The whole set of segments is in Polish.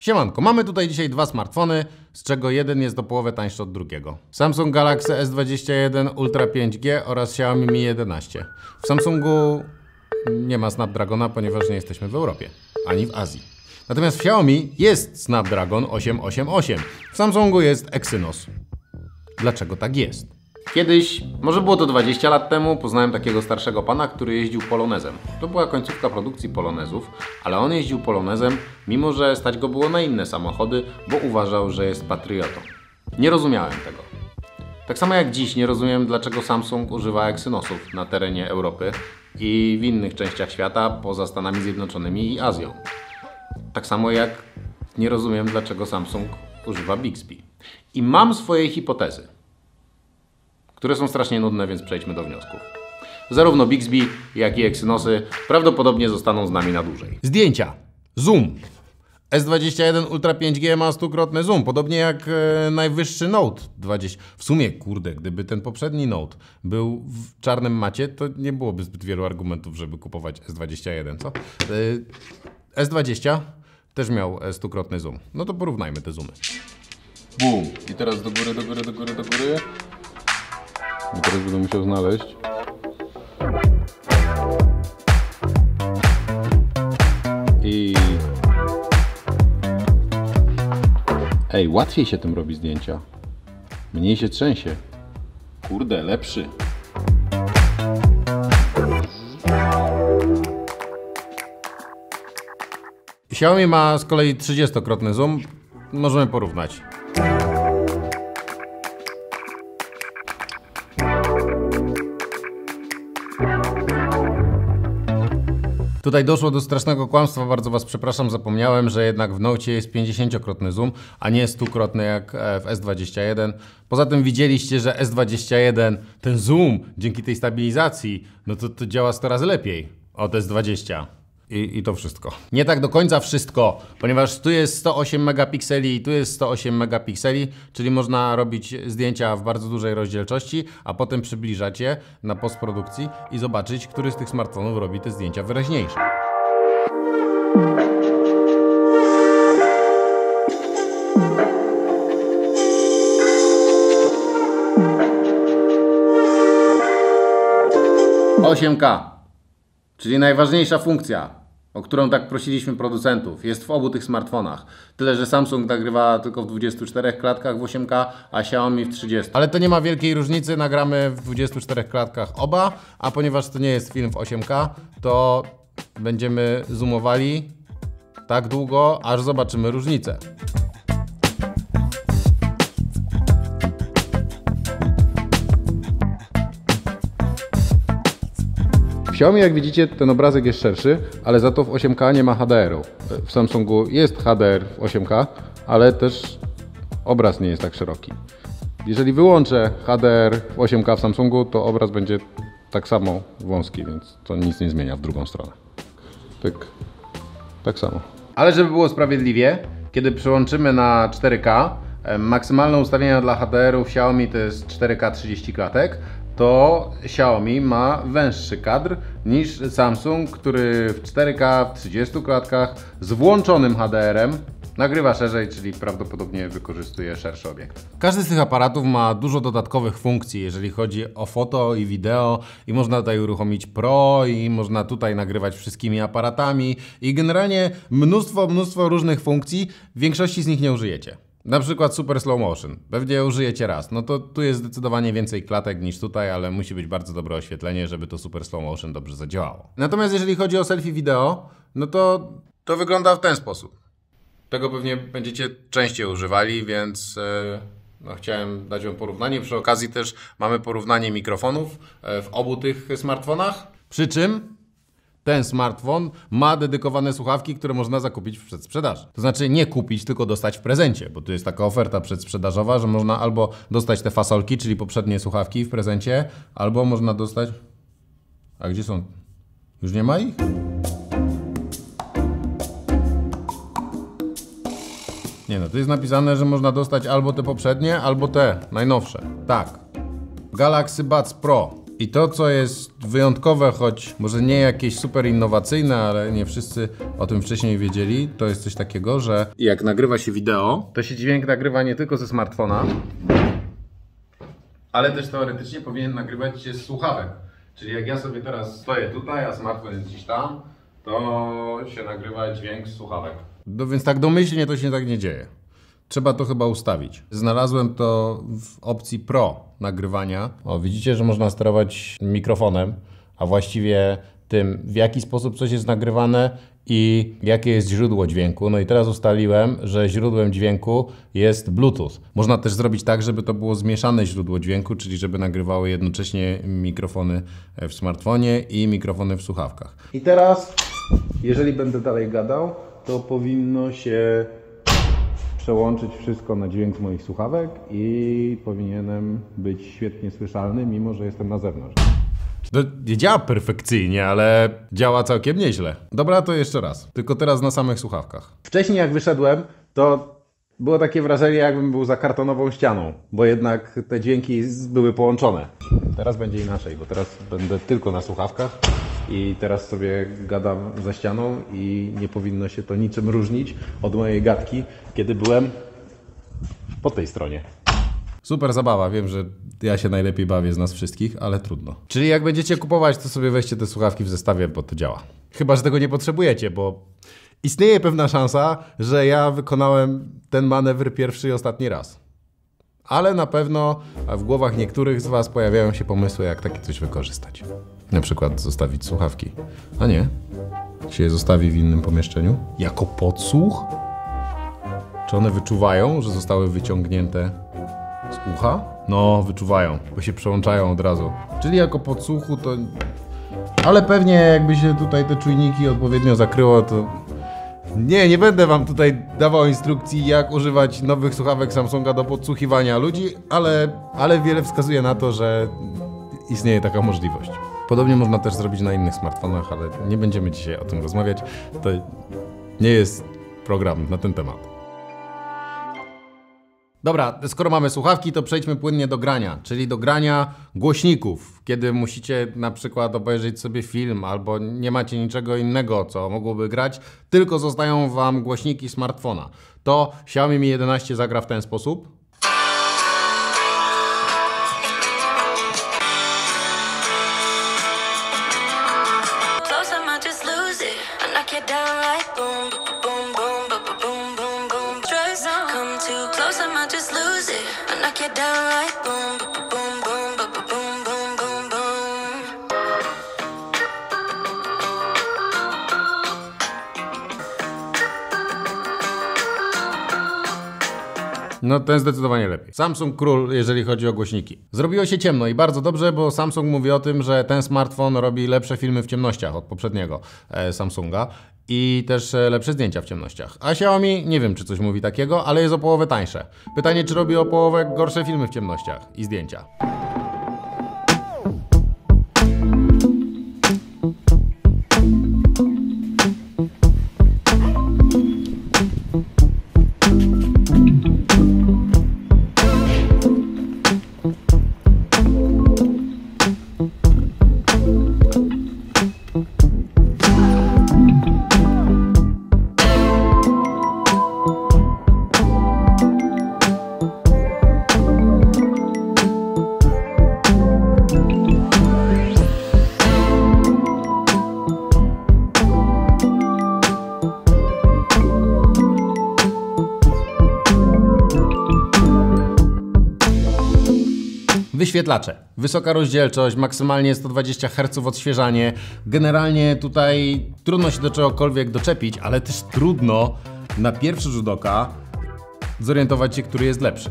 Siemanko, mamy tutaj dzisiaj dwa smartfony, z czego jeden jest o połowę tańszy od drugiego. Samsung Galaxy S21 Ultra 5G oraz Xiaomi Mi 11. W Samsungu nie ma Snapdragona, ponieważ nie jesteśmy w Europie, ani w Azji. Natomiast w Xiaomi jest Snapdragon 888. W Samsungu jest Exynos. Dlaczego tak jest? Kiedyś, może było to 20 lat temu, poznałem takiego starszego pana, który jeździł Polonezem. To była końcówka produkcji Polonezów, ale on jeździł Polonezem, mimo że stać go było na inne samochody, bo uważał, że jest patriotą. Nie rozumiałem tego. Tak samo jak dziś nie rozumiem, dlaczego Samsung używa Exynosów na terenie Europy i w innych częściach świata, poza Stanami Zjednoczonymi i Azją. Tak samo jak nie rozumiem, dlaczego Samsung używa Bixby. I mam swoje hipotezy, które są strasznie nudne, więc przejdźmy do wniosków. Zarówno Bixby, jak i Exynosy prawdopodobnie zostaną z nami na dłużej. Zdjęcia. Zoom. S21 Ultra 5G ma 100-krotny zoom, podobnie jak najwyższy Note 20. W sumie, kurde, gdyby ten poprzedni Note był w czarnym macie, to nie byłoby zbyt wielu argumentów, żeby kupować S21, co? S20 też miał 100-krotny zoom. No to porównajmy te zoomy. Boom. I teraz do góry, do góry, do góry, do góry. I teraz będę musiał znaleźć. I... Ej, łatwiej się tym robi zdjęcia. Mniej się trzęsie. Kurde, lepszy. Xiaomi ma z kolei 30-krotny zoom. Możemy porównać. Tutaj doszło do strasznego kłamstwa, bardzo Was przepraszam, zapomniałem, że jednak w Nocie jest 50-krotny zoom, a nie 100-krotny jak w S21. Poza tym widzieliście, że S21, ten zoom, dzięki tej stabilizacji, no to działa 100 razy lepiej od S20. I to wszystko. Nie tak do końca wszystko, ponieważ tu jest 108 megapikseli i tu jest 108 megapikseli, czyli można robić zdjęcia w bardzo dużej rozdzielczości, a potem przybliżać je na postprodukcji i zobaczyć, który z tych smartfonów robi te zdjęcia wyraźniejsze. „8K”. Czyli najważniejsza funkcja, o którą tak prosiliśmy producentów, jest w obu tych smartfonach. Tyle, że Samsung nagrywa tylko w 24 klatkach w 8K, a Xiaomi w 30. Ale to nie ma wielkiej różnicy, nagramy w 24 klatkach oba, a ponieważ to nie jest film w 8K, to będziemy zoomowali tak długo, aż zobaczymy różnicę. W Xiaomi, jak widzicie, ten obrazek jest szerszy, ale za to w 8K nie ma HDR-u. W Samsungu jest HDR w 8K, ale też obraz nie jest tak szeroki. Jeżeli wyłączę HDR w 8K w Samsungu, to obraz będzie tak samo wąski, więc to nic nie zmienia w drugą stronę. Tak samo. Ale żeby było sprawiedliwie, kiedy przełączymy na 4K, maksymalne ustawienia dla HDR-u w Xiaomi to jest 4K 30 klatek, to Xiaomi ma węższy kadr niż Samsung, który w 4K w 30 klatkach z włączonym HDR-em nagrywa szerzej, czyli prawdopodobnie wykorzystuje szerszy obiekt. Każdy z tych aparatów ma dużo dodatkowych funkcji, jeżeli chodzi o foto i wideo, i można tutaj uruchomić Pro i można tutaj nagrywać wszystkimi aparatami i generalnie mnóstwo różnych funkcji. W większości z nich nie użyjecie. Na przykład super slow motion. Pewnie użyjecie raz. No to tu jest zdecydowanie więcej klatek niż tutaj, ale musi być bardzo dobre oświetlenie, żeby to super slow motion dobrze zadziałało. Natomiast jeżeli chodzi o selfie wideo, no to wygląda w ten sposób. Tego pewnie będziecie częściej używali, więc no, chciałem dać Wam porównanie. Przy okazji też mamy porównanie mikrofonów w obu tych smartfonach. Przy czym ten smartfon ma dedykowane słuchawki, które można zakupić w przedsprzedaży. To znaczy nie kupić, tylko dostać w prezencie, bo tu jest taka oferta przedsprzedażowa, że można albo dostać te fasolki, czyli poprzednie słuchawki w prezencie, albo można dostać... A gdzie są? Już nie ma ich? Nie no, tu jest napisane, że można dostać albo te poprzednie, albo te najnowsze. Tak. Galaxy Buds Pro. I to, co jest wyjątkowe, choć może nie jakieś super innowacyjne, ale nie wszyscy o tym wcześniej wiedzieli, to jest coś takiego, że jak nagrywa się wideo, to się dźwięk nagrywa nie tylko ze smartfona, ale też teoretycznie powinien nagrywać się z słuchawek. Czyli jak ja sobie teraz stoję tutaj, a smartfon jest gdzieś tam, to się nagrywa dźwięk z słuchawek. No więc tak domyślnie to się tak nie dzieje. Trzeba to chyba ustawić. Znalazłem to w opcji Pro nagrywania. O, widzicie, że można sterować mikrofonem, a właściwie tym, w jaki sposób coś jest nagrywane i jakie jest źródło dźwięku. No i teraz ustaliłem, że źródłem dźwięku jest Bluetooth. Można też zrobić tak, żeby to było zmieszane źródło dźwięku, czyli żeby nagrywały jednocześnie mikrofony w smartfonie i mikrofony w słuchawkach. I teraz, jeżeli będę dalej gadał, to powinno się przełączyć wszystko na dźwięk z moich słuchawek i powinienem być świetnie słyszalny, mimo że jestem na zewnątrz. To nie działa perfekcyjnie, ale działa całkiem nieźle. Dobra, to jeszcze raz. Tylko teraz na samych słuchawkach. Wcześniej jak wyszedłem, to było takie wrażenie, jakbym był za kartonową ścianą, bo jednak te dźwięki były połączone. Teraz będzie inaczej, bo teraz będę tylko na słuchawkach i teraz sobie gadam za ścianą i nie powinno się to niczym różnić od mojej gadki, kiedy byłem po tej stronie. Super zabawa, wiem, że ja się najlepiej bawię z nas wszystkich, ale trudno. Czyli jak będziecie kupować, to sobie weźcie te słuchawki w zestawie, bo to działa. Chyba że tego nie potrzebujecie, bo istnieje pewna szansa, że ja wykonałem ten manewr pierwszy i ostatni raz. Ale na pewno w głowach niektórych z Was pojawiają się pomysły, jak takie coś wykorzystać. Na przykład zostawić słuchawki. A nie? Się je zostawi w innym pomieszczeniu? Jako podsłuch? Czy one wyczuwają, że zostały wyciągnięte z ucha? No, wyczuwają, bo się przełączają od razu. Czyli jako podsłuchu to... Ale pewnie jakby się tutaj te czujniki odpowiednio zakryło, to... Nie będę Wam tutaj dawał instrukcji, jak używać nowych słuchawek Samsunga do podsłuchiwania ludzi, ale wiele wskazuje na to, że istnieje taka możliwość. Podobnie można też zrobić na innych smartfonach, ale nie będziemy dzisiaj o tym rozmawiać. To nie jest program na ten temat. Dobra, skoro mamy słuchawki, to przejdźmy płynnie do grania, czyli do grania głośników. Kiedy musicie na przykład obejrzeć sobie film albo nie macie niczego innego, co mogłoby grać, tylko zostają Wam głośniki smartfona. To Xiaomi Mi 11 zagra w ten sposób. No ten zdecydowanie lepiej. Samsung król, jeżeli chodzi o głośniki. Zrobiło się ciemno i bardzo dobrze, bo Samsung mówi o tym, że ten smartfon robi lepsze filmy w ciemnościach od poprzedniego Samsunga i też lepsze zdjęcia w ciemnościach. A Xiaomi nie wiem, czy coś mówi takiego, ale jest o połowę tańsze. Pytanie, czy robi o połowę gorsze filmy w ciemnościach i zdjęcia. Wyświetlacze. Wysoka rozdzielczość, maksymalnie 120 Hz odświeżanie. Generalnie tutaj trudno się do czegokolwiek doczepić, ale też trudno na pierwszy rzut oka zorientować się, który jest lepszy.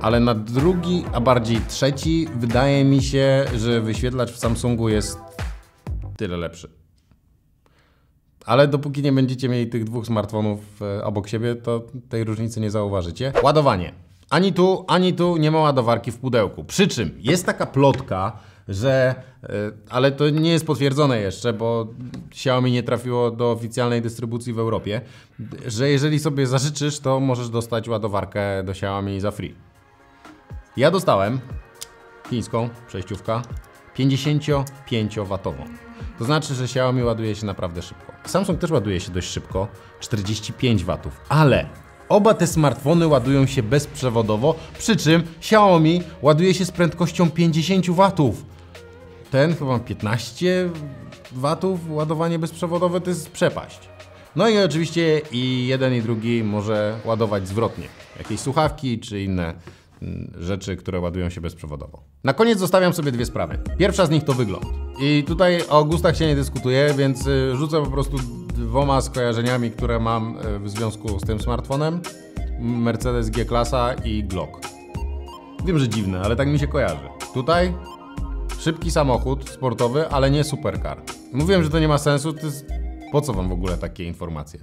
Ale na drugi, a bardziej trzeci, wydaje mi się, że wyświetlacz w Samsungu jest tyle lepszy. Ale dopóki nie będziecie mieli tych dwóch smartfonów obok siebie, to tej różnicy nie zauważycie. Ładowanie. Ani tu nie ma ładowarki w pudełku. Przy czym jest taka plotka, że, ale to nie jest potwierdzone jeszcze, bo Xiaomi nie trafiło do oficjalnej dystrybucji w Europie, że jeżeli sobie zażyczysz, to możesz dostać ładowarkę do Xiaomi za free. Ja dostałem chińską przejściówkę. 55W. To znaczy, że Xiaomi ładuje się naprawdę szybko. Samsung też ładuje się dość szybko, 45W, ale oba te smartfony ładują się bezprzewodowo, przy czym Xiaomi ładuje się z prędkością 50W. Ten chyba 15W ładowanie bezprzewodowe to jest przepaść. No i oczywiście i jeden i drugi może ładować zwrotnie. Jakieś słuchawki czy inne rzeczy, które ładują się bezprzewodowo. Na koniec zostawiam sobie dwie sprawy. Pierwsza z nich to wygląd. I tutaj o gustach się nie dyskutuje, więc rzucę po prostu dwoma skojarzeniami, które mam w związku z tym smartfonem. Mercedes G-klasa i Glock. Wiem, że dziwne, ale tak mi się kojarzy. Tutaj szybki samochód sportowy, ale nie supercar. Mówiłem, że to nie ma sensu, to jest... Po co wam w ogóle takie informacje?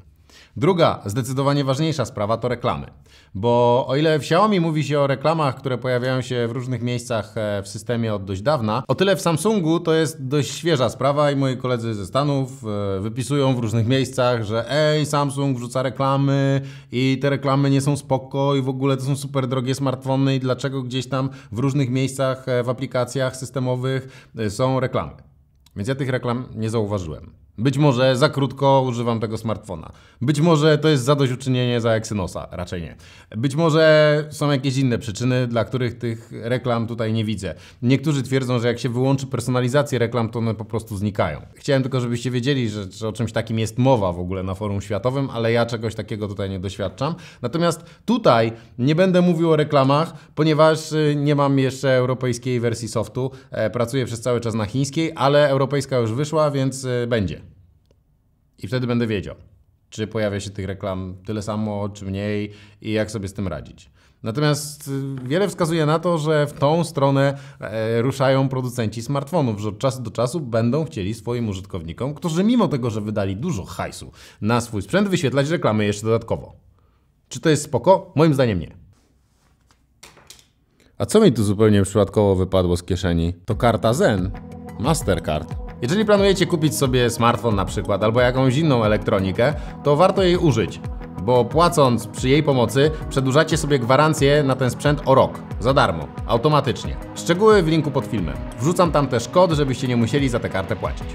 Druga, zdecydowanie ważniejsza sprawa to reklamy. Bo o ile w Xiaomi mówi się o reklamach, które pojawiają się w różnych miejscach w systemie od dość dawna, o tyle w Samsungu to jest dość świeża sprawa i moi koledzy ze Stanów wypisują w różnych miejscach, że Samsung wrzuca reklamy i te reklamy nie są spoko i w ogóle to są super drogie smartfony i dlaczego gdzieś tam w różnych miejscach w aplikacjach systemowych są reklamy. Więc ja tych reklam nie zauważyłem. Być może za krótko używam tego smartfona. Być może to jest zadośćuczynienie za Exynosa, raczej nie. Być może są jakieś inne przyczyny, dla których tych reklam tutaj nie widzę. Niektórzy twierdzą, że jak się wyłączy personalizację reklam, to one po prostu znikają. Chciałem tylko, żebyście wiedzieli, że o czymś takim jest mowa w ogóle na forum światowym, ale ja czegoś takiego tutaj nie doświadczam. Natomiast tutaj nie będę mówił o reklamach, ponieważ nie mam jeszcze europejskiej wersji softu. Pracuję przez cały czas na chińskiej, ale europejska już wyszła, więc będzie. I wtedy będę wiedział, czy pojawia się tych reklam tyle samo, czy mniej i jak sobie z tym radzić. Natomiast wiele wskazuje na to, że w tą stronę ruszają producenci smartfonów, że od czasu do czasu będą chcieli swoim użytkownikom, którzy mimo tego, że wydali dużo hajsu na swój sprzęt, wyświetlać reklamy jeszcze dodatkowo. Czy to jest spoko? Moim zdaniem nie. A co mi tu zupełnie przypadkowo wypadło z kieszeni? To karta Zen, Mastercard. Jeżeli planujecie kupić sobie smartfon na przykład albo jakąś inną elektronikę, to warto jej użyć, bo płacąc przy jej pomocy przedłużacie sobie gwarancję na ten sprzęt o rok, za darmo, automatycznie. Szczegóły w linku pod filmem. Wrzucam tam też kod, żebyście nie musieli za tę kartę płacić.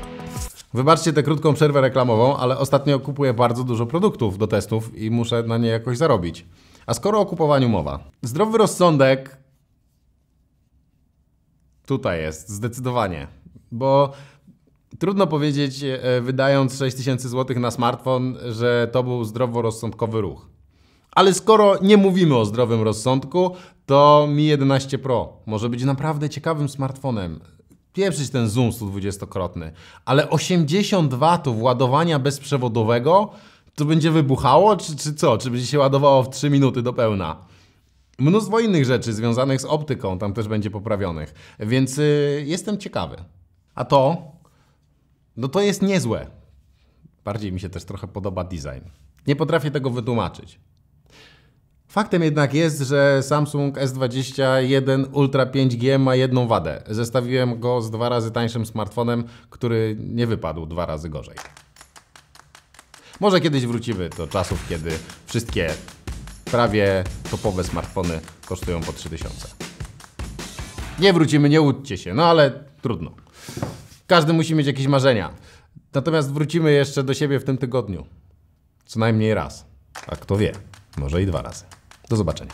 Wybaczcie tę krótką przerwę reklamową, ale ostatnio kupuję bardzo dużo produktów do testów i muszę na nie jakoś zarobić. A skoro o kupowaniu mowa, zdrowy rozsądek tutaj jest, zdecydowanie, bo trudno powiedzieć, wydając 6000 zł na smartfon, że to był zdroworozsądkowy ruch. Ale skoro nie mówimy o zdrowym rozsądku, to Mi 11 Pro może być naprawdę ciekawym smartfonem. Pieprzyć ten zoom 120-krotny, ale 80 W ładowania bezprzewodowego to będzie wybuchało, czy co? Czy będzie się ładowało w 3 minuty do pełna? Mnóstwo innych rzeczy związanych z optyką tam też będzie poprawionych, więc jestem ciekawy. A to? No to jest niezłe. Bardziej mi się też trochę podoba design. Nie potrafię tego wytłumaczyć. Faktem jednak jest, że Samsung S21 Ultra 5G ma jedną wadę. Zestawiłem go z 2 razy tańszym smartfonem, który nie wypadł 2 razy gorzej. Może kiedyś wrócimy do czasów, kiedy wszystkie prawie topowe smartfony kosztują po 3000. Nie wrócimy, nie łudźcie się, no ale trudno. Każdy musi mieć jakieś marzenia. Natomiast wrócimy jeszcze do siebie w tym tygodniu. Co najmniej raz. A kto wie, może i 2 razy. Do zobaczenia.